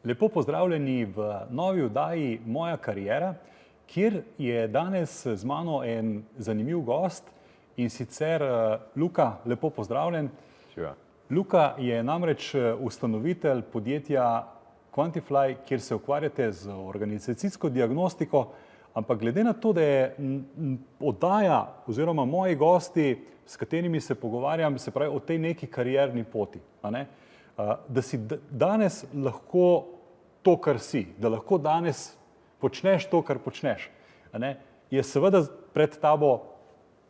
Lepo pozdravljeni v novi oddaji Moja kariera, kjer je danes z mano en zanimiv gost in sicer Luka, lepo pozdravljen. Živa. Luka je namreč ustanovitelj podjetja Quantifly, kjer se ukvarjate z organizacijsko diagnostiko, ampak glede na to, da je oddaja oziroma moji gosti, s katerimi se pogovarjam, se pravi o tej neki karierni poti, a ne? Da si danes lahko to, kar si, da lahko danes počneš to, kar počneš, a ne, je seveda pred tabo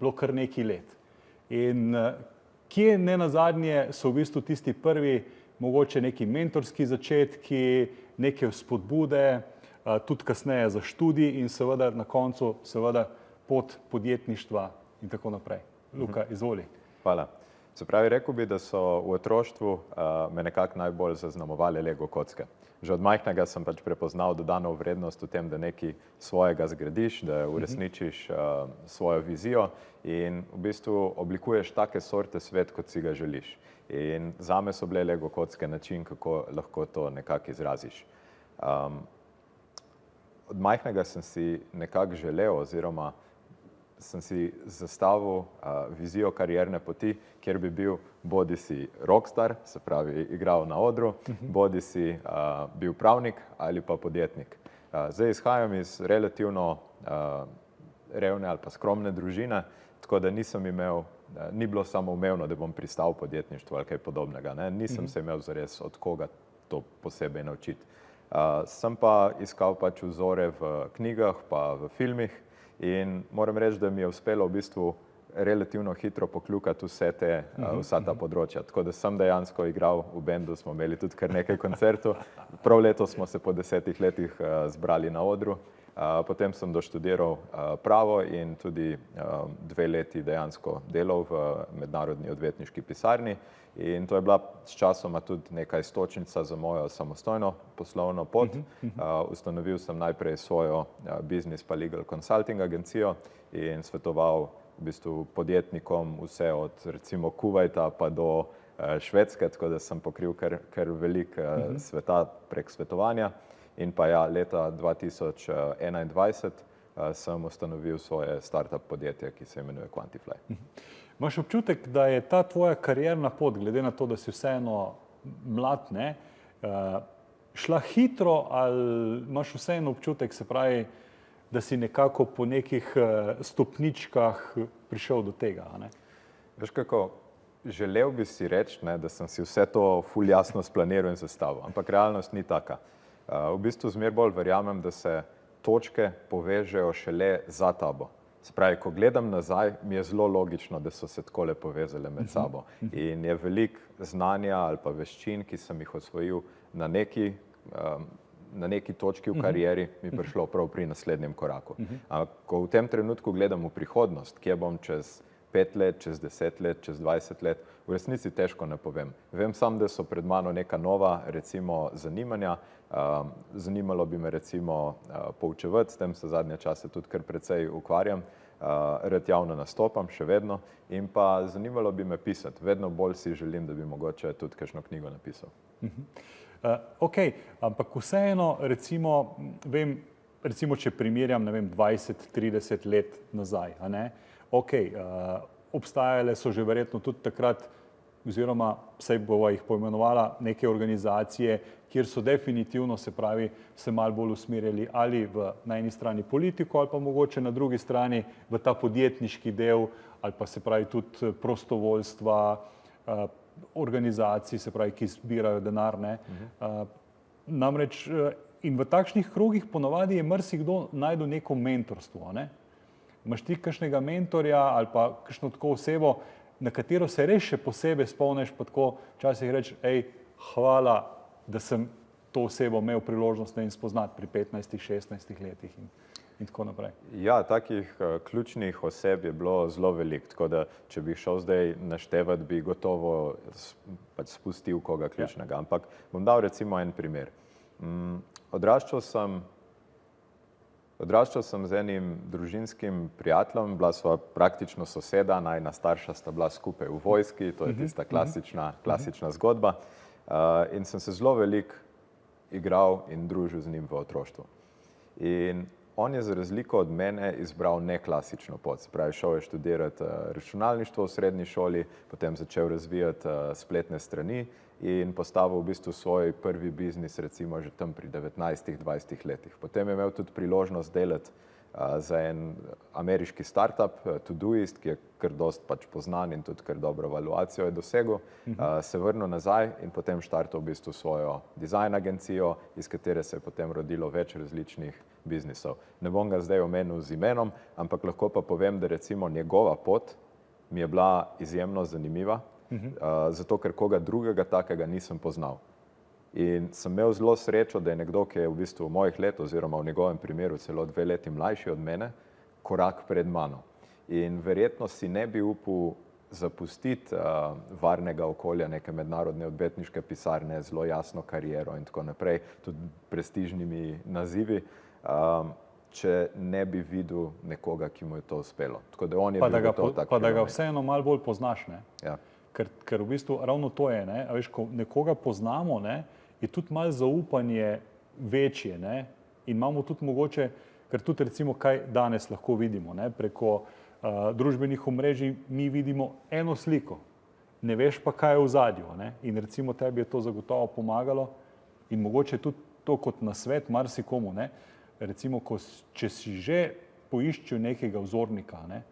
bilo kar nekaj let. In kje ne nazadnje so v bistvu tisti prvi, mogoče neki mentorski začetki, neke spodbude, tudi kasneje za študij in seveda na koncu seveda pot podjetništva in tako naprej. Luka, izvoli. Hvala. Se pravi, rekel bi, da so v otroštvu me nekako najbolj zaznamovale Lego kocke. Že od majhnega sem pač prepoznal dodano vrednost v tem, da nekaj svojega zgradiš, da uresničiš svojo vizijo in v bistvu oblikuješ take sorte svet, kot si ga želiš. In zame so bile Lego kocke način, kako lahko to nekako izraziš. Od majhnega sem si nekako želel oziroma sem si zastavil vizijo karierne poti, kjer bi bil bodisi rockstar, se pravi igral na odru, bodisi bil pravnik ali pa podjetnik. Zdaj izhajam iz relativno revne ali pa skromne družine, tako da nisem imel, ni bilo samoumevno, da bom pristal v podjetništvu ali kaj podobnega, ne. Nisem se imel zares od koga to posebej naučiti. Sem pa iskal pač vzore v knjigah pa v filmih. In moram reči, da mi je uspelo v bistvu relativno hitro poklukati vsa ta področja. Tako da sem dejansko igral v bendu, smo imeli tudi kar nekaj koncertov. Prav letos smo se po 10 letih zbrali na odru. Potem sem doštudiral pravo in tudi 2 leti dejansko delal v mednarodni odvetniški pisarni. In to je bila s časoma tudi neka iztočnica za mojo samostojno poslovno pot. Ustanovil sem najprej svojo business pa legal consulting agencijo in svetoval v bistvu podjetnikom vse od recimo Kuvajta pa do Švedske, tako da sem pokril kar veliko sveta prek svetovanja. In pa ja, leta 2021 sem ustanovil svoje startup podjetje, ki se imenuje Quantifly. Imaš občutek, da je ta tvoja karierna pot, glede na to, da si vseeno mlad, ne, šla hitro ali imaš vseeno občutek, se pravi, da si nekako po nekih stopničkah prišel do tega, a ne? Veš kako, želel bi si reči, ne, da sem si vse to ful jasno splaniral in zastavil, ampak realnost ni taka. V bistvu zmeraj bolj verjamem, da se točke povežejo šele za tabo. Se pravi, ko gledam nazaj, mi je zelo logično, da so se takole povezale med sabo. In je veliko znanja ali pa veščin, ki sem jih osvojil na neki točki v karieri, mi prišlo prav pri naslednjem koraku. Ko v tem trenutku gledam v prihodnost, kje bom čez 5 let, čez 10 let, čez 20 let, v resnici težko ne povem. Vem sam, da so pred mano neka nova, recimo, zanimanja. Zanimalo bi me recimo poučevati, s tem se zadnje čase tudi kar precej ukvarjam. Rad javno nastopam, še vedno. In pa zanimalo bi me pisati. Vedno bolj si želim, da bi mogoče tudi kakšno knjigo napisal. Okej, ampak vseeno, recimo, vem, recimo, če primerjam, ne vem, 20-30 let nazaj, a ne? Okej, obstajale so že verjetno tudi takrat, oziroma saj bova jih poimenovala, neke organizacije, kjer so definitivno, se pravi, se malo bolj usmerjali ali na eni strani politiko ali pa mogoče na drugi strani v ta podjetniški del ali pa se pravi tudi prostovoljstva, organizacij, se pravi, ki zbirajo denar, ne. Namreč in v takšnih krogih ponavadi je marsikdo našel neko mentorstvo, a ne. Imaš ti kakšnega mentorja ali pa kakšno tako osebo, na katero se res še posebej spomniš, pa tako včasih reči, hvala, da sem to osebo imel priložnost spoznati pri 15-16 letih in tako naprej. Ja, takih ključnih oseb je bilo zelo veliko, tako da če bi šel zdaj naštevati, bi gotovo pač spustil koga ključnega. Ampak bom dal recimo en primer. Odraščal sem z enim družinskim prijateljem, bila sva praktično soseda, najina starša sta bila skupaj v vojski, to je tista klasična zgodba. In sem se zelo veliko igral in družil z njim v otroštvu. In on je za razliko od mene izbral neklasično pot. Se pravi, šel je študirati računalništvo v srednji šoli, potem začel razvijati spletne strani in postavil v bistvu svoj prvi biznis recimo že tam pri 19-20 letih. Potem je imel tudi priložnost delati za en ameriški startup, Todoist, ki je kar dost pač poznan in tudi kar dobro valuacijo je dosegel, se vrnil nazaj in potem štartal v bistvu svojo dizajn agencijo, iz katere se je potem rodilo več različnih biznisov. Ne bom ga zdaj omenil z imenom, ampak lahko pa povem, da recimo njegova pot mi je bila izjemno zanimiva, zato ker koga drugega takega nisem poznal. In sem imel zelo srečo, da je nekdo, ki je v bistvu v mojih let oziroma v njegovem primeru celo 2 leti mlajši od mene, korak pred mano. In verjetno si ne bi upal zapustiti varnega okolja, neke mednarodne odvetniške pisarne, zelo jasno kariero in tako naprej, tudi prestižnimi nazivi, če ne bi videl nekoga, ki mu je to uspelo. Tako da on je bil gotovo tak. Pa da ga vseeno malo bolj poznaš, ne? Ja. Ker v bistvu ravno to je, ne? A veš, ko nekoga poznamo, ne, je tudi malo zaupanje večje, ne? In imamo tudi mogoče, ker tudi recimo kaj danes lahko vidimo, ne? Preko družbenih omrežij mi vidimo eno sliko, ne veš pa, kaj je v ozadju, ne? In recimo tebi je to zagotovo pomagalo in mogoče tudi to kot nasvet marsikomu, ne? Recimo, če si že poiščil nekega vzornika, ne?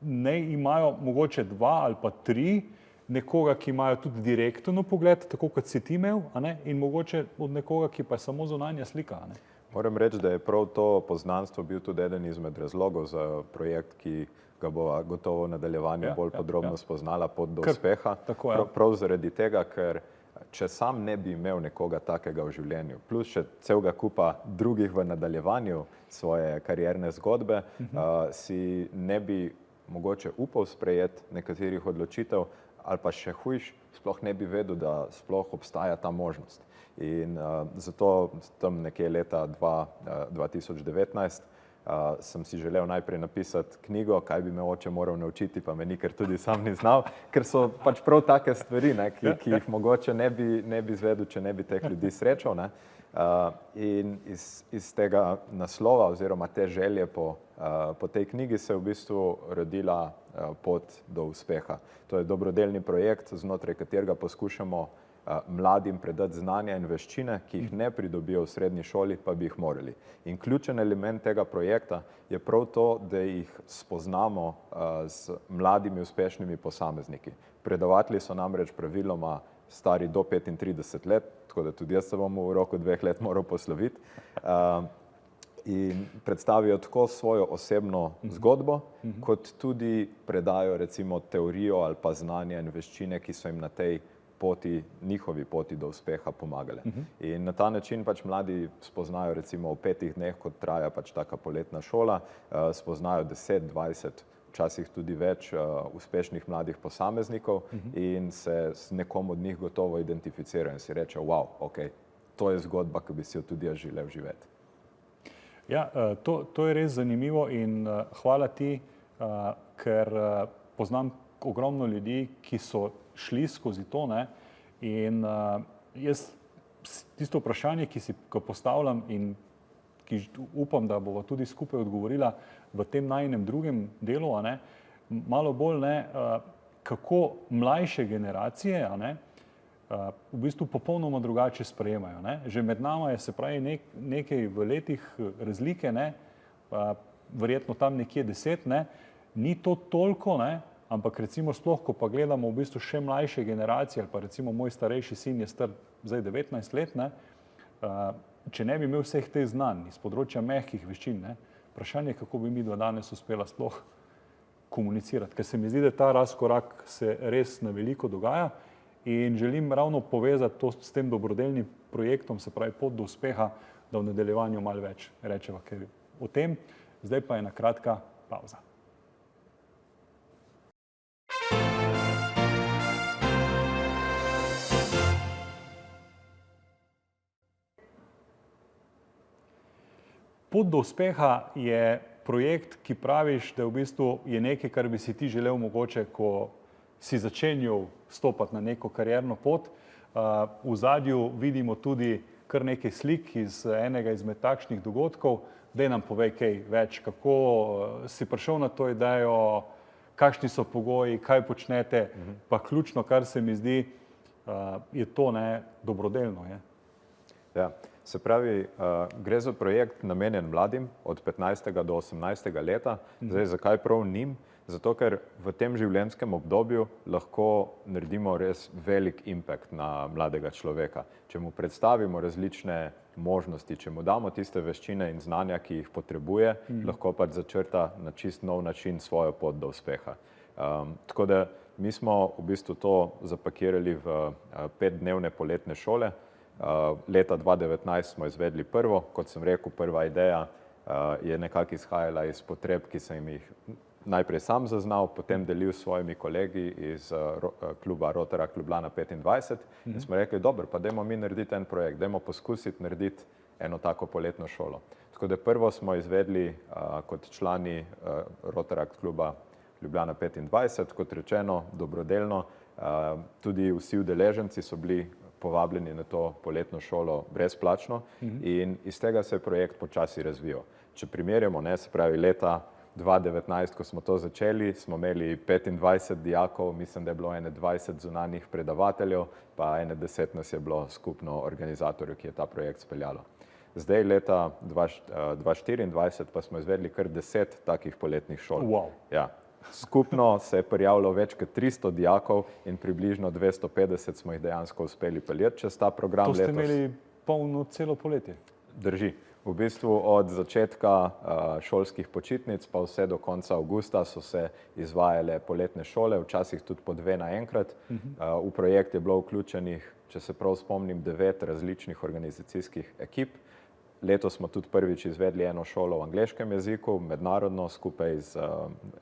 Ne imajo mogoče 2 ali pa 3 nekoga, ki imajo tudi direktno pogled, tako kot si ti imel, a ne? In mogoče od nekoga, ki pa je samo zunanja slika, a ne? Moram reči, da je prav to poznanstvo bil tudi eden izmed razlogov za projekt, ki ga bova gotovo v nadaljevanju bolj podrobno spoznala, Pot do uspeha. Prav zaradi tega, ker če sam ne bi imel nekoga takega v življenju, plus še celega kupa drugih v nadaljevanju svoje karierne zgodbe, si ne bi mogoče upal sprejeti nekaterih odločitev ali pa še hujš, sploh ne bi vedel, da sploh obstaja ta možnost. In zato tam nekje leta 2019 sem si želel najprej napisati knjigo, kaj bi me oče moral naučiti, pa me nikar tudi sam ni znal, ker so pač prav take stvari, ne, ki jih mogoče ne bi izvedel, če ne bi teh ljudi srečal, ne. In iz tega naslova oziroma te želje po tej knjigi se je v bistvu rodila Pot do uspeha. To je dobrodelni projekt, znotraj katerega poskušamo mladim predati znanja in veščine, ki jih ne pridobijo v srednji šoli, pa bi jih morali. In ključen element tega projekta je prav to, da jih spoznamo z mladimi uspešnimi posamezniki. Predavatelji so namreč praviloma stari do 35 let, tako da tudi jaz se bom v roku 2 let moral posloviti. In predstavijo tako svojo osebno zgodbo, kot tudi predajo recimo teorijo ali pa znanja in veščine, ki so jim na tej poti, njihovi poti do uspeha pomagale. In na ta način pač mladi spoznajo recimo v 5 dneh, kot traja pač taka poletna šola, spoznajo 10, 20, včasih tudi več uspešnih mladih posameznikov in se s nekom od njih gotovo identificirajo in si reče, wow, ok, to je zgodba, ki bi si jo tudi jaz želel živeti. Ja, to je res zanimivo in hvala ti, ker poznam ogromno ljudi, ki so šli skozi to, ne, in jaz tisto vprašanje, ki si ga postavljam in ki upam, da bova tudi skupaj odgovorila v tem najinem drugem delu, a ne, malo bolj, ne, kako mlajše generacije, a ne, v bistvu popolnoma drugače sprejemajo, ne. Že med nama je, se pravi, nekaj v letih razlike, ne, verjetno tam nekje 10, ne, ni to toliko, ne, ampak recimo sploh, ko pa gledamo v bistvu še mlajše generacije, ali pa recimo moj starejši sin je star zdaj 19 let, ne, če ne bi imel vseh teh znanj iz področja mehkih veščin, ne, vprašanje, kako bi midva danes uspela sploh komunicirati, ker se mi zdi, da ta razkorak se res na veliko dogaja in želim ravno povezati to s tem dobrodelnim projektom, se pravi Pot do uspeha, da v nadaljevanju malo več rečeva o tem. Zdaj pa je ena kratka pavza. Pot do uspeha je projekt, ki praviš, da v bistvu je nekaj, kar bi si ti želel mogoče, ko si začenjal stopati na neko karierno pot, V zadju vidimo tudi kar nekaj slik iz enega izmed takšnih dogodkov. Daj nam povej kaj več, kako si prišel na to idejo, kakšni so pogoji, kaj počnete, pa ključno, kar se mi zdi, je to dobrodelno. Ja, se pravi, gre za projekt namenjen mladim od 15. do 18. leta. Zdaj, zakaj prav njim? Zato, ker v tem življenjskem obdobju lahko naredimo res velik impact na mladega človeka. Če mu predstavimo različne možnosti, če mu damo tiste veščine in znanja, ki jih potrebuje, lahko pač začrta na čist nov način svojo pot do uspeha. Tako da mi smo v bistvu to zapakirali v 5-dnevne poletne šole. Leta 2019 smo izvedli prvo, kot sem rekel, prva ideja je nekako izhajala iz potreb, ki sem jih najprej sam zaznal, potem delil s svojimi kolegi iz kluba Rotaract Ljubljana 25 in smo rekli, dobro, pa dajmo mi narediti en projekt, dajmo poskusiti narediti eno tako poletno šolo. Tako da prvo smo izvedli kot člani Rotaract kluba Ljubljana 25, kot rečeno, dobrodelno. Tudi vsi udeleženci so bili povabljeni na to poletno šolo brezplačno in iz tega se je projekt počasi razvijal. Če primerjamo, se pravi leta 2019, ko smo to začeli, smo imeli 25 dijakov, mislim, da je bilo 20 zunanjih predavateljev, pa 10 nas je bilo skupno organizatorjev, ki je ta projekt speljalo. Zdaj, leta 2024, pa smo izvedli kar 10 takih poletnih šol. Wow. Ja. Skupno se je prijavilo več kot 300 dijakov in približno 250 smo jih dejansko uspeli peljati čez ta program letos. To ste imeli polno celo poletje? Drži. V bistvu od začetka šolskih počitnic pa vse do konca avgusta so se izvajale poletne šole, včasih tudi po 2 naenkrat. V projekt je bilo vključenih, če se prav spomnim, 9 različnih organizacijskih ekip. Letos smo tudi prvič izvedli eno šolo v angleškem jeziku, mednarodno, skupaj z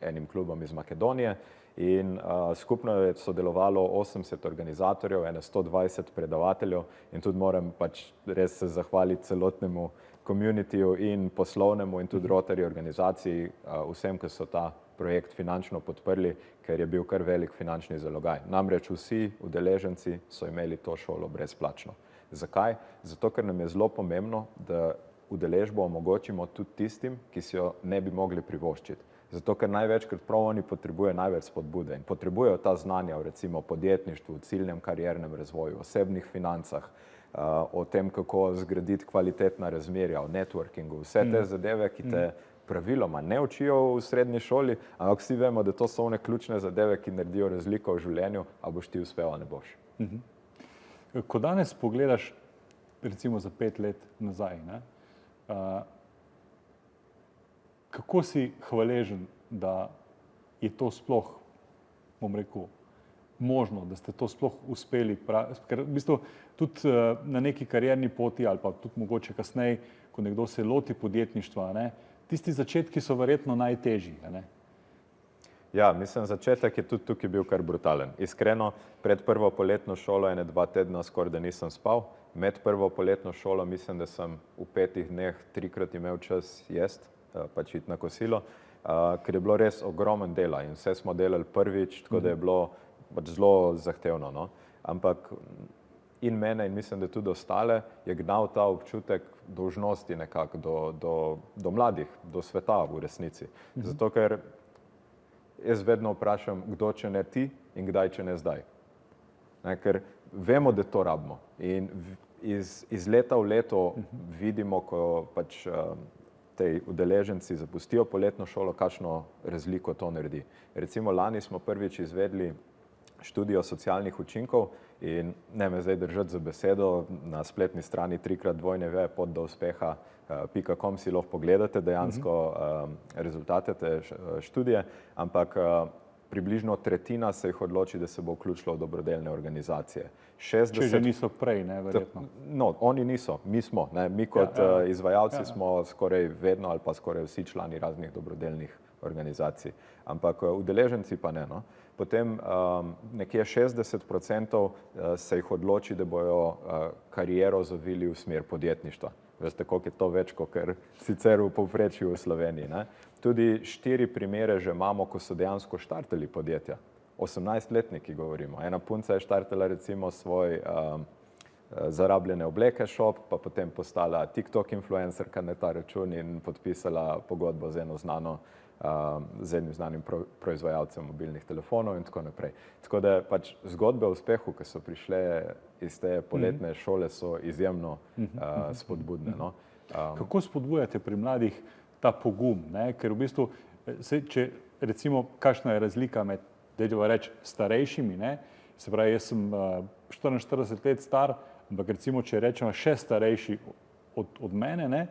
enim klubom iz Makedonije. In skupno je sodelovalo 80 organizatorjev, 120 predavateljev in tudi moram pač res se zahvaliti celotnemu communityju in poslovnemu in tudi Rotary organizaciji, vsem, ki so ta projekt finančno podprli, ker je bil kar velik finančni zalogaj. Namreč vsi udeleženci so imeli to šolo brezplačno. Zakaj? Zato, ker nam je zelo pomembno, da udeležbo omogočimo tudi tistim, ki si jo ne bi mogli privoščiti. Zato, ker največkrat prav oni potrebujejo največ spodbude in potrebujejo ta znanja o recimo podjetništvu, ciljnem kariernem razvoju, osebnih financah, o tem, kako zgraditi kvalitetna razmerja, o networkingu, vse te zadeve, ki te praviloma ne učijo v srednji šoli, ampak vsi vemo, da to so one ključne zadeve, ki naredijo razliko v življenju, a boš ti uspel, a ne boš. Ko danes pogledaš recimo za 5 let nazaj, kako si hvaležen, da je to sploh, bom rekel, možno, da ste to sploh uspeli, ker v bistvu tudi na neki karierni poti ali pa tudi mogoče kasneje, ko nekdo se loti podjetništva, tisti začetki so verjetno najtežji. Ja, mislim, začetek je tudi tukaj bil kar brutalen. Iskreno, pred prvo poletno šolo 2 tedna skoraj da nisem spal. Med prvo poletno šolo mislim, da sem v 5 dneh 3-krat imel čas jesti, pač iti na kosilo, ker je bilo res ogromen dela in vse smo delali prvič, tako da je bilo pač zelo zahtevno. No? Ampak in mene in mislim, da tudi ostale je gnal ta občutek dolžnosti nekako do mladih, do sveta v resnici. Zato, ker jaz vedno vprašam, kdo če ne ti in kdaj če ne zdaj. Ker vemo, da to rabimo in iz leta v leto vidimo, ko pač tej udeleženci zapustijo poletno šolo, kakšno razliko to naredi. Recimo lani smo prvič izvedli študijo socialnih učinkov in ne me zdaj držati za besedo, na spletni strani 3x2pot-do-uspeha.com si lahko pogledate dejansko rezultate te študije, ampak približno tretjina se jih odloči, da se bo vključilo v dobrodelne organizacije. Če že niso prej, verjetno. No, oni niso, mi smo. Mi kot izvajalci smo skoraj vedno ali pa skoraj vsi člani raznih dobrodelnih organizacij, ampak udeleženci pa ne. No. Potem nekje 60% se jih odloči, da bojo kariero zavili v smer podjetništva. Veste, koliko je to več, kot sicer v povprečju v Sloveniji. Ne? Tudi 4 primere že imamo, ko so dejansko štartali podjetja. 18-letniki govorimo. Ena punca je štartala recimo svoj zarabljene obleke shop, pa potem postala TikTok influencerka na ta račun in podpisala pogodbo z enim znanim proizvajalcem mobilnih telefonov in tako naprej. Tako da pač zgodbe o uspehu, ki so prišle iz te poletne šole, so izjemno spodbudne. No? Kako spodbujate pri mladih ta pogum? Ne? Ker v bistvu, če recimo, kakšna je razlika med, dajmo reči, starejšimi, ne? Se pravi, jaz sem 44 let star, ampak recimo, če rečemo še starejši od mene, ne?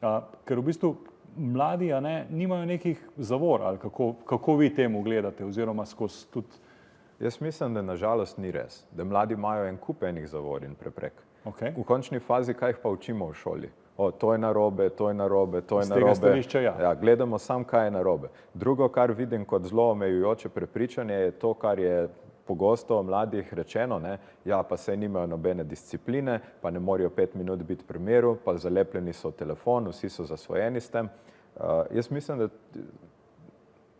Ker v bistvu mladi nimajo nekih zavor, ali kako vi temu gledate, oziroma skozi tudi. Jaz mislim, da nažalost ni res, da mladi imajo en kup enih zavor in preprek. Okay. V končni fazi, kaj jih pa učimo v šoli? To je narobe, to je narobe, to je Z tega narobe. stališča, ja. Ja, gledamo sam, kaj je narobe. Drugo, kar vidim kot zelo omejujoče prepričanje, je to, kar je pogosto mladih rečeno, ne? Ja, pa saj nimajo nobene discipline, pa ne morajo 5 minut biti pri miru, pa zalepljeni so v telefon, vsi so zasvojeni s tem. Jaz mislim,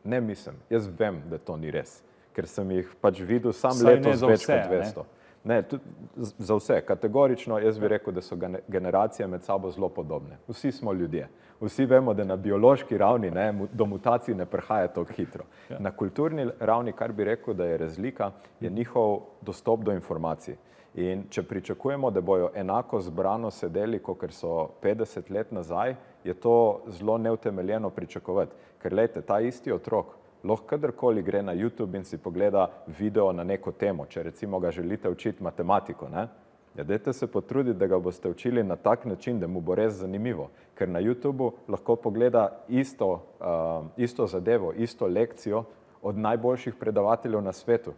ne mislim, jaz vem, da to ni res, ker sem jih pač videl sam letos več kot 200. Ne, za vse, kategorično jaz bi rekel, da so generacije med sabo zelo podobne. Vsi smo ljudje. Vsi vemo, da na biološki ravni do mutacij ne prihaja tako hitro. Ja. Na kulturni ravni, kar bi rekel, da je razlika, je njihov dostop do informacij. In če pričakujemo, da bojo enako zbrano sedeli, kot so 50 let nazaj, je to zelo neutemeljeno pričakovati. Ker lejte, ta isti otrok lahko kadarkoli gre na YouTube in si pogleda video na neko temo, če recimo ga želite učiti matematiko, ne? Ja, dajte se potruditi, da ga boste učili na tak način, da mu bo res zanimivo, ker na YouTubeu lahko pogleda isto zadevo, isto lekcijo od najboljših predavateljev na svetu.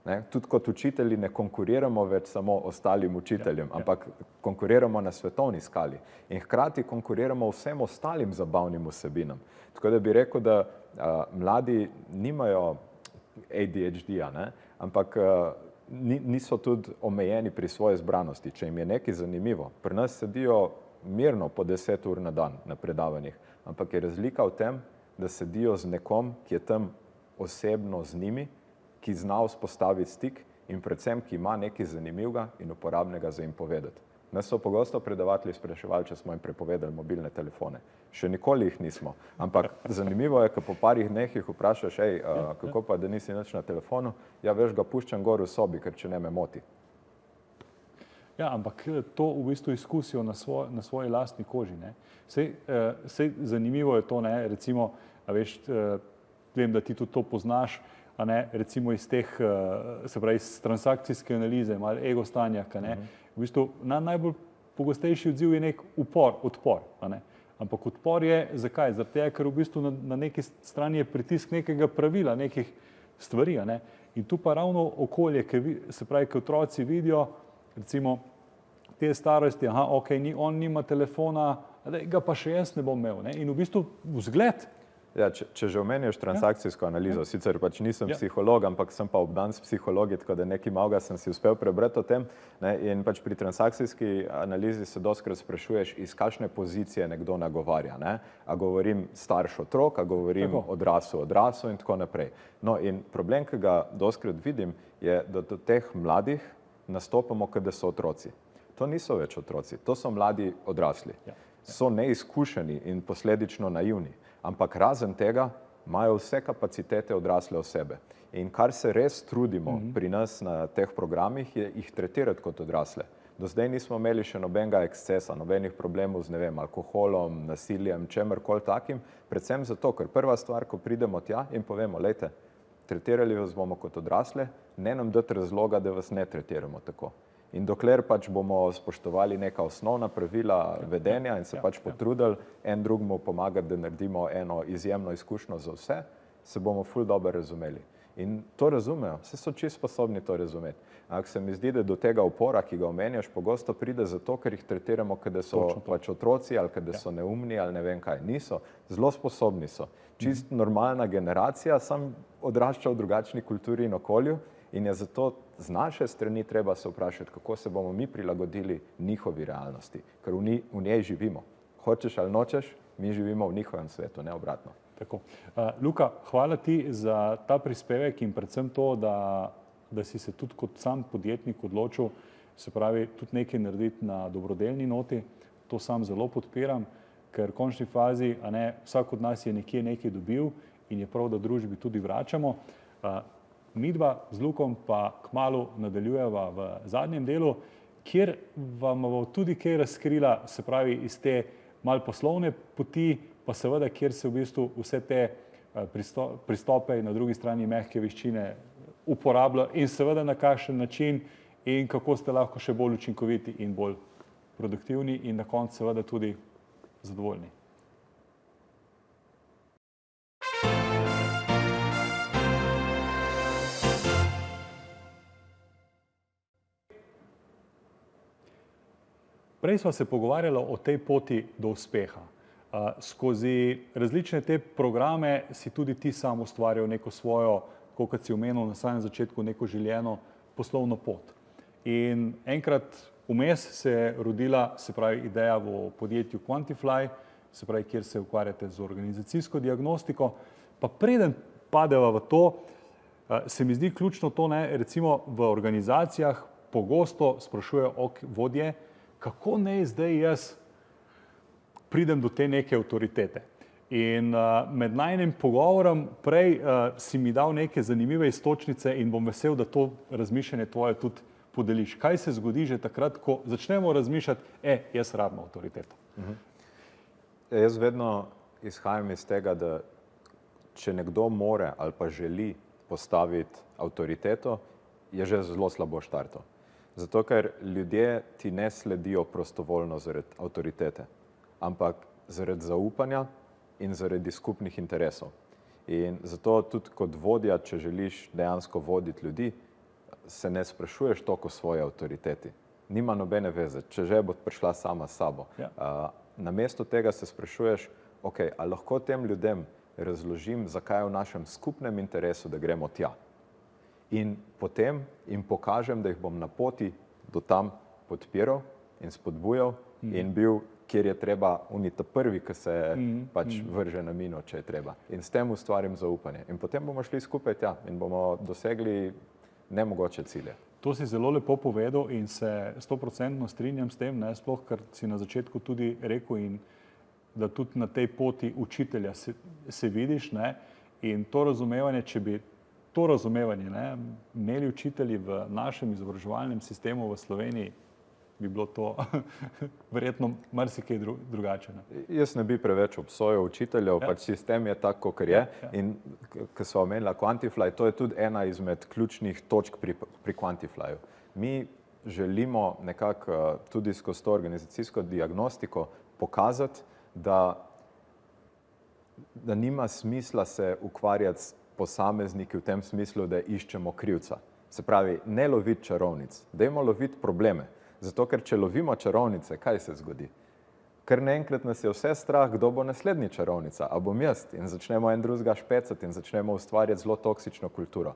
Ne? Tudi kot učitelji ne konkuriramo več samo ostalim učiteljem, ampak konkuriramo na svetovni skali in hkrati konkuriramo vsem ostalim zabavnim vsebinam. Tako da bi rekel, da mladi nimajo ADHD-ja, ne? Ampak niso tudi omejeni pri svoji zbranosti. Če jim je nekaj zanimivo, pri nas sedijo mirno po 10 ur na dan na predavanjih, ampak je razlika v tem, da sedijo z nekom, ki je tam osebno z njimi, ki zna vzpostaviti stik in predvsem, ki ima nekaj zanimivega in uporabnega za jim povedati. Nas so pogosto predavatelji spraševali, če smo jim prepovedali mobilne telefone. Še nikoli jih nismo. Ampak zanimivo je, ko po parih dneh jih vprašaš, kako pa, da nisi nič na telefonu, ja, veš, ga puščam gor v sobi, ker če ne me moti. Ja, ampak to v bistvu izkusijo na svoji lastni koži, ne. Sej zanimivo je to, ne, recimo, a veš, vem, da ti tudi to poznaš, a ne, recimo iz teh, se pravi, iz transakcijske analize, malo ego stanja, ne. V bistvu najbolj pogostejši odziv je nek odpor, a ne. Ampak odpor je, zakaj? Zaradi tega, ker v bistvu na neki strani je pritisk nekega pravila, nekih stvari, a ne. In tu pa ravno okolje, se pravi, ki otroci vidijo, recimo, te starosti, on nima telefona, ga pa še jaz ne bom imel, ne. In v bistvu vzgled. Ja, če že omeniš transakcijsko analizo, sicer pač nisem psiholog, ampak sem pa obdan s psihologi, tako da nekaj malega sem si uspel prebrati o tem, ne, in pač pri transakcijski analizi se dostikrat sprašuješ, iz kakšne pozicije nekdo nagovarja, ne, a govorim starš otrok, a govorim odrasel in tako naprej. No, in problem, ki ga dostikrat vidim, je, da do teh mladih nastopamo, kot da so otroci. To niso več otroci, to so mladi odrasli. So neizkušeni in posledično naivni. Ampak razen tega imajo vse kapacitete odrasle osebe. In kar se res trudimo pri nas na teh programih, je jih tretirati kot odrasle. Do zdaj nismo imeli še nobenega ekscesa, nobenih problemov z, ne vem, alkoholom, nasiljem, čemerkoli takim, predvsem zato, ker prva stvar, ko pridemo tja in povemo, lejte, tretirali vas bomo kot odrasle, ne nam dati razloga, da vas ne tretiramo tako. In dokler pač bomo spoštovali neka osnovna pravila vedenja in se pač potrudili en drugemu pomagati, da naredimo eno izjemno izkušnjo za vse, se bomo ful dobro razumeli. In to razumejo, vse so čisto sposobni to razumeti. Ampak se mi zdi, da do tega upora, ki ga omenjaš, pogosto pride zato, ker jih tretiramo, da so pač otroci ali da so neumni ali ne vem kaj. Niso, zelo sposobni so. Čist normalna generacija, sam odrašča v drugačni kulturi in okolju in je zato z naše strani treba se vprašati, kako se bomo mi prilagodili njihovi realnosti, ker v njej živimo. Hočeš ali nočeš, mi živimo v njihovem svetu, ne obratno. Tako. Luka, hvala ti za ta prispevek in predvsem to, da si se tudi kot sam podjetnik odločil, se pravi, tudi nekaj narediti na dobrodelni noti. To sam zelo podpiram, ker v končni fazi, a ne, vsak od nas je nekje nekaj dobil in je prav, da družbi tudi vračamo. Midva z Lukom pa kmalu nadaljujeva v zadnjem delu, kjer vam bo tudi kaj razkrila, se pravi, iz te malo poslovne poti, pa seveda, kjer se v bistvu vse te pristope in na drugi strani mehke veščine uporablja in seveda na kakšen način in kako ste lahko še bolj učinkoviti in bolj produktivni in na koncu seveda tudi zadovoljni. Prej sva se pogovarjala o tej poti do uspeha. Skozi različne te programe si tudi ti sam ustvarjal neko svojo, kot si omenil na samem začetku, neko željeno poslovno pot. In enkrat vmes se je rodila, se pravi, ideja v podjetju Quantifly, se pravi, kjer se ukvarjate z organizacijsko diagnostiko. Pa preden padeva v to, se mi zdi ključno to, ne, recimo v organizacijah pogosto sprašujejo vodje, kako naj zdaj jaz pridem do te neke avtoritete. In med najnim pogovorom prej si mi dal neke zanimive iztočnice in bom vesel, da to razmišljanje tvoje tudi podeliš. Kaj se zgodi že takrat, ko začnemo razmišljati, jaz rabim avtoriteto? Jaz vedno izhajam iz tega, da če nekdo more ali pa želi postaviti avtoriteto, je že zelo slabo štartov. Zato, ker ljudje ti ne sledijo prostovoljno zaradi avtoritete, ampak zaradi zaupanja in zaradi skupnih interesov. In zato tudi kot vodja, če želiš dejansko voditi ljudi, se ne sprašuješ toliko o svoji avtoriteti. Nima nobene veze, če že bo prišla sama s sabo. Namesto tega se sprašuješ, a lahko tem ljudem razložim, zakaj je v našem skupnem interesu, da gremo tja. In potem jim pokažem, da jih bom na poti do tam podpiral in spodbujal in bil, kjer je treba, ta prvi, ki se pač vrže na mino, če je treba. In s tem ustvarim zaupanje. In potem bomo šli skupaj tja in bomo dosegli nemogoče cilje. To si zelo lepo povedal in se 100% strinjam s tem, ne, sploh, kar si na začetku tudi rekel in da tudi na tej poti učitelja se vidiš, ne, in to razumevanje, če bi to razumevanje, ne, imeli učitelji v našem izobraževalnem sistemu v Sloveniji, bi bilo to verjetno marsikaj drugače. Ne? Jaz ne bi preveč obsojal učiteljev, pač sistem je tako, kot je. In ko sva omenila Quantifly, to je tudi ena izmed ključnih točk pri Quantiflyju. Mi želimo nekako tudi skozi to organizacijsko diagnostiko pokazati, da nima smisla se ukvarjati s posamezniki v tem smislu, da iščemo krivca. Se pravi, ne loviti čarovnic, dajmo loviti probleme. Zato, ker če lovimo čarovnice, kaj se zgodi? Ker naenkrat nas je vse strah, kdo bo naslednji čarovnica, a bom jaz, in začnemo en drugega špecati in začnemo ustvarjati zelo toksično kulturo.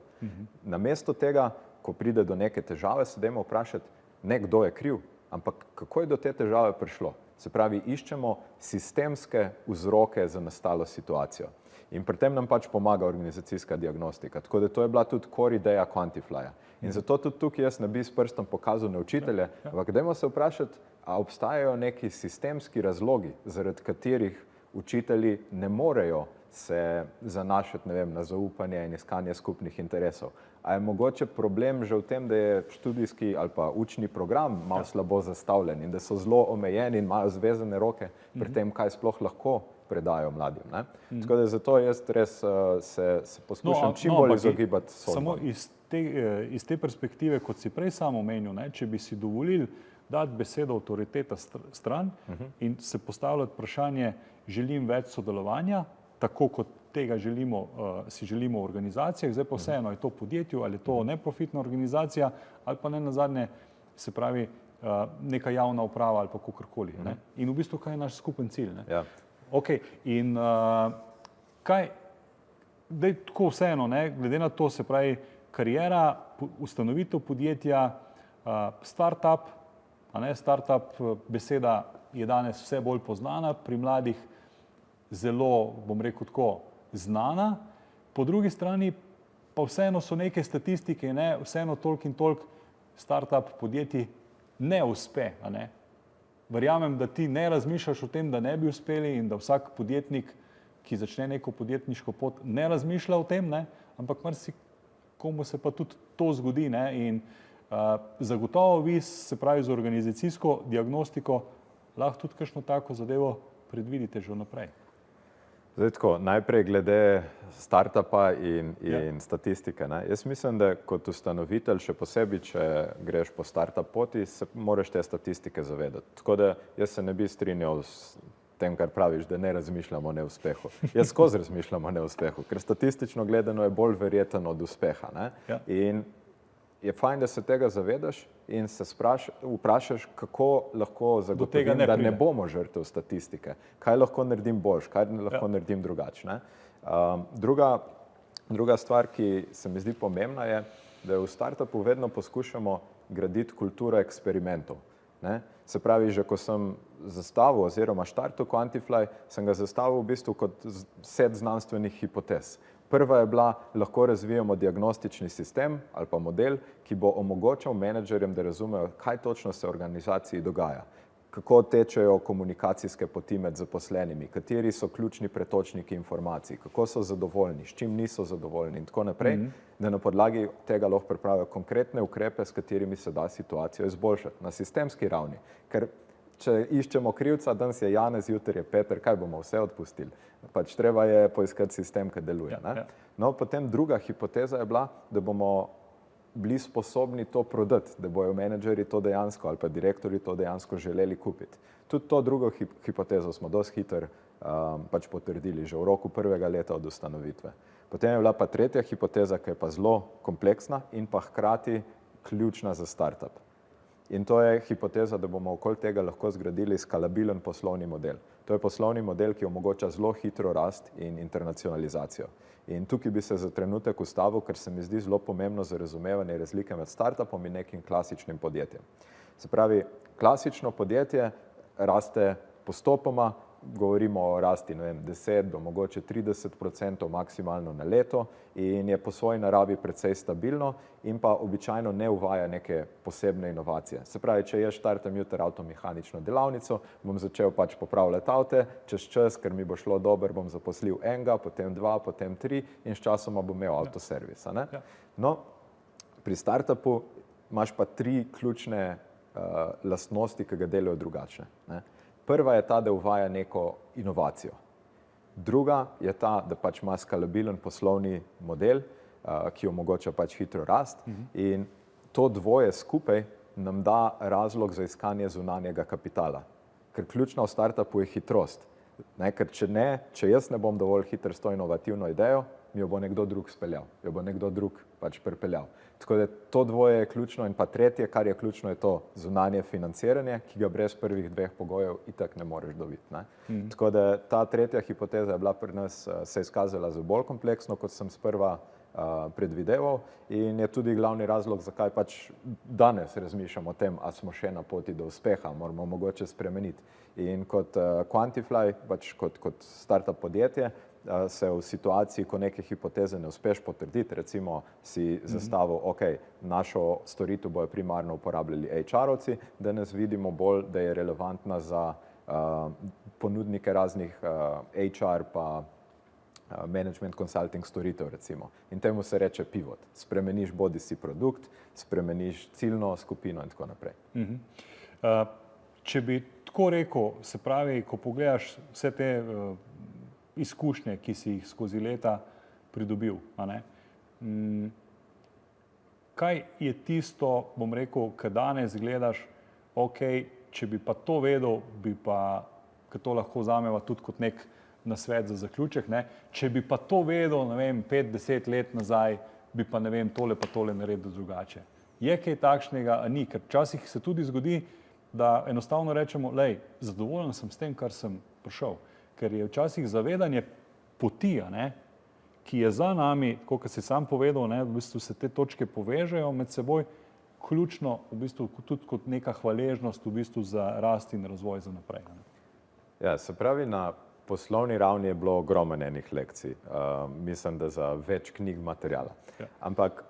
Namesto tega, ko pride do neke težave, se dajmo vprašati, ne kdo je kriv, ampak kako je do te težave prišlo. Se pravi, iščemo sistemske vzroke za nastalo situacijo. In pri tem nam pač pomaga organizacijska diagnostika. Tako da to je bila tudi core ideja Quantiflyja. In zato tudi tukaj jaz ne bi s prstom pokazal na učitelje, ampak dajmo se vprašati, a obstajajo neki sistemski razlogi, zaradi katerih učitelji ne morejo se zanašati, ne vem, na zaupanje in iskanje skupnih interesov. A je mogoče problem že v tem, da je študijski ali pa učni program malo slabo zastavljen in da so zelo omejeni in imajo zvezane roke pri tem, kaj sploh lahko predajo mladim. Ne? Tako da zato jaz res se poskušam čim bolj izogibati sodbam. Samo iz te perspektive, kot si prej sam omenil, ne, če bi si dovolili dati besedo avtoriteta stran in se postavljati vprašanje, želim več sodelovanja, tako kot tega si želimo v organizacijah, zdaj pa vseeno je to podjetju ali je to neprofitna organizacija ali pa ne nazadnje, se pravi, neka javna uprava ali pa kakorkoli. In v bistvu, kaj je naš skupen cilj? Ne? Ja. Ok, in kaj, da je tako vseeno, ne, glede na to, se pravi, kariera, ustanovitev podjetja, startup, startup beseda je danes vse bolj poznana, pri mladih zelo, bom rekel tako, znana, po drugi strani pa vseeno so neke statistike, ne, vseeno toliko in toliko startup podjetij ne uspe. A ne. Verjamem, da ti ne razmišljaš o tem, da ne bi uspeli in da vsak podjetnik, ki začne neko podjetniško pot, ne razmišlja o tem, ne, ampak komu se pa tudi to zgodi. Ne, in zagotovo vi, se pravi, z organizacijsko diagnostiko lahko tudi kakšno tako zadevo predvidite že vnaprej. Zdaj tako, najprej glede startupa in statistike. Ne. Jaz mislim, da kot ustanovitelj, še posebej, če greš po startup poti, se moraš te statistike zavedati. Tako da jaz se ne bi strinjal s tem, kar praviš, da ne razmišljamo o neuspehu. Jaz skozi razmišljam o neuspehu, ker statistično gledano je bolj verjeten od uspeha. Ne. In je fajn, da se tega zavedaš in se vprašaš, kako lahko zagotovim, da ne bomo žrtev statistike. Kaj lahko naredim boljš, kaj lahko naredim drugače. Ne? Druga stvar, ki se mi zdi pomembna, je, da v startupu vedno poskušamo graditi kulturo eksperimentov. Ne? Se pravi, že ko sem zastavil oziroma štartil Quantifly, sem ga zastavil v bistvu kot set znanstvenih hipotez. Prva je bila, lahko razvijamo diagnostični sistem ali pa model, ki bo omogočal menedžerjem, da razumejo, kaj točno se v organizaciji dogaja, kako tečejo komunikacijske poti med zaposlenimi, kateri so ključni pretočniki informacij, kako so zadovoljni, s čim niso zadovoljni in tako naprej, da na podlagi tega lahko pripravijo konkretne ukrepe, s katerimi se da situacijo izboljšati na sistemski ravni. Ker če iščemo krivca, danes je Janez, jutri je Peter, kaj bomo vse odpustili? Pač treba je poiskati sistem, ki deluje. Ne? No, potem druga hipoteza je bila, da bomo bili sposobni to prodati, da bojo menedžeri to dejansko ali pa direktorji to dejansko želeli kupiti. Tudi to drugo hipotezo smo dosti hitro pač potrdili že v roku prvega leta od ustanovitve. Potem je bila pa tretja hipoteza, ki je pa zelo kompleksna in pa hkrati ključna za startup. In to je hipoteza, da bomo okoli tega lahko zgradili skalabilen poslovni model. To je poslovni model, ki omogoča zelo hitro rast in internacionalizacijo. In tukaj bi se za trenutek ustavil, ker se mi zdi zelo pomembno za razumevanje razlike med startupom in nekim klasičnim podjetjem. Se pravi, klasično podjetje raste postopoma, govorimo o rasti 10 do mogoče 30% maksimalno na leto in je po svoji naravi precej stabilno in pa običajno ne uvaja neke posebne inovacije. Se pravi, če jaz štartam jutri avtomehanično delavnico, bom začel pač popravljati avte, čez čas, ker mi bo šlo dobro, bom zaposlil enega, potem dva, potem tri in s časoma bom imel avtoservis. No, pri startupu imaš pa tri ključne lastnosti, ki ga delajo drugačne. Prva je ta, da uvaja neko inovacijo. Druga je ta, da pač ima skalabilen poslovni model, ki omogoča pač hitro rast in to dvoje skupaj nam da razlog za iskanje zunanjega kapitala. Ker ključna v startupu je hitrost. Ker če jaz ne bom dovolj hiter s to inovativno idejo, mi jo bo nekdo drug speljal, jo bo nekdo drug pač pripeljal. Tako da to dvoje je ključno in pa tretje, kar je ključno, je to zunanje financiranje, ki ga brez prvih dveh pogojev itak ne moreš dobiti. Tako da ta tretja hipoteza je bila pri nas, se je izkazala za bolj kompleksno, kot sem sprva predvideval in je tudi glavni razlog, zakaj pač danes razmišljamo o tem, a smo še na poti do uspeha, moramo mogoče spremeniti. In kot Quantifly, pač kot startup podjetje, se v situaciji, ko neke hipoteze ne uspeš potrditi, recimo si zastavil, ok, našo storitev bojo primarno uporabljali HR-ovci, danes vidimo bolj, da je relevantna za ponudnike raznih HR pa management consulting storitev, recimo. In temu se reče pivot. Spremeniš bodisi produkt, spremeniš ciljno skupino in tako naprej. Če bi tako rekel, se pravi, ko pogledaš vse te izkušnje, ki si jih skozi leta pridobil, kaj je tisto, bom rekel, kad danes gledaš, ok, če bi pa to vedel, bi pa, ker to lahko vzameva tudi kot nek nasvet za zaključek, če bi pa to vedel, 5-10 let nazaj, bi pa tole pa tole naredil drugače. Je kaj takšnega, a ni? Ker včasih se tudi zgodi, da enostavno rečemo, lej, zadovoljen sem s tem, kar sem prišel. Ker je včasih zavedanje poti, ki je za nami, kot si sam povedal, v bistvu se te točke povežejo med seboj, ključno v bistvu tudi kot neka hvaležnost v bistvu za rast in razvoj za naprej. Ja, se pravi, na poslovni ravni je bilo ogromno enih lekcij. Mislim, da za več knjig materijala. Ja. Ampak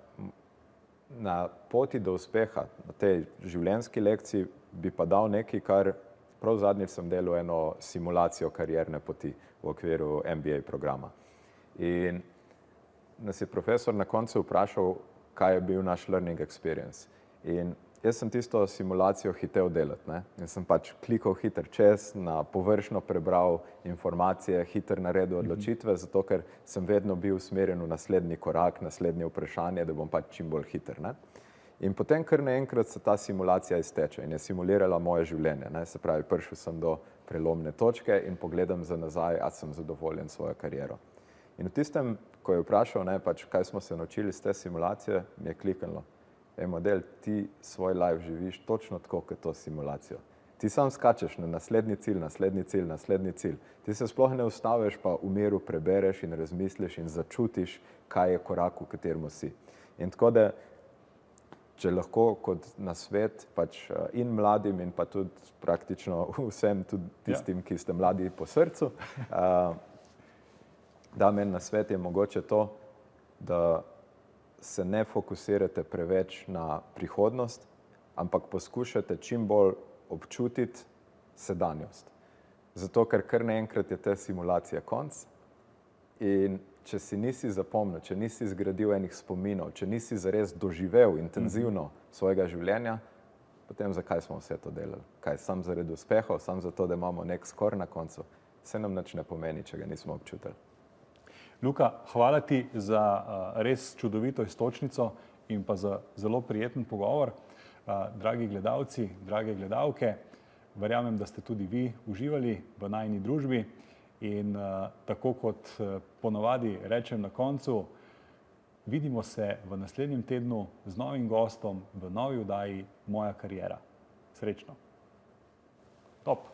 na poti do uspeha, na tej življenjski lekciji, bi pa dal nekaj, kar prav zadnjič sem delal eno simulacijo karierne poti v okviru MBA programa. In nas je profesor na koncu vprašal, kaj je bil naš learning experience. In jaz sem tisto simulacijo hitel delati, ne? In sem pač klikal hiter čez, na površno prebral informacije, hiter naredil odločitve, zato ker sem vedno bil usmerjen v naslednji korak, naslednje vprašanje, da bom pač čim bolj hiter, ne? In potem kar naenkrat se ta simulacija izteče in je simulirala moje življenje, ne? Se pravi, prišel sem do prelomne točke in pogledam za nazaj, a sem zadovoljen s svojo kariero. In v tistem, ko je vprašal, ne, pač, kaj smo se naučili iz te simulacije, mi je kliknilo. Model, ti svoj life živiš točno tako, kot to simulacijo. Ti sam skačeš na naslednji cilj, naslednji cilj, naslednji cilj. Ti se sploh ne ustaviš, pa v miru prebereš in razmisliš in začutiš, kaj je korak, v katerem si. In tako da, če lahko kot nasvet pač in mladim in pa tudi praktično vsem, tudi tistim, ki ste mladi po srcu, da meni nasvet je mogoče to, da se ne fokusirate preveč na prihodnost, ampak poskušate čim bolj občutiti sedanjost. Zato, ker kar naenkrat je te simulacije konc in če si nisi zapomnil, če nisi zgradil enih spominov, če nisi zares doživel intenzivno svojega življenja, potem zakaj smo vse to delali? Kaj, sam zaradi uspehov, sam zato, da imamo nek skor na koncu? Vse nam nič ne pomeni, če ga nismo občutili. Luka, hvala ti za res čudovito iztočnico in pa za zelo prijeten pogovor. Dragi gledalci, drage gledalke, verjamem, da ste tudi vi uživali v najini družbi in tako kot ponovadi rečem na koncu, vidimo se v naslednjem tednu z novim gostom v novi oddaji Moja kariera. Srečno. Top.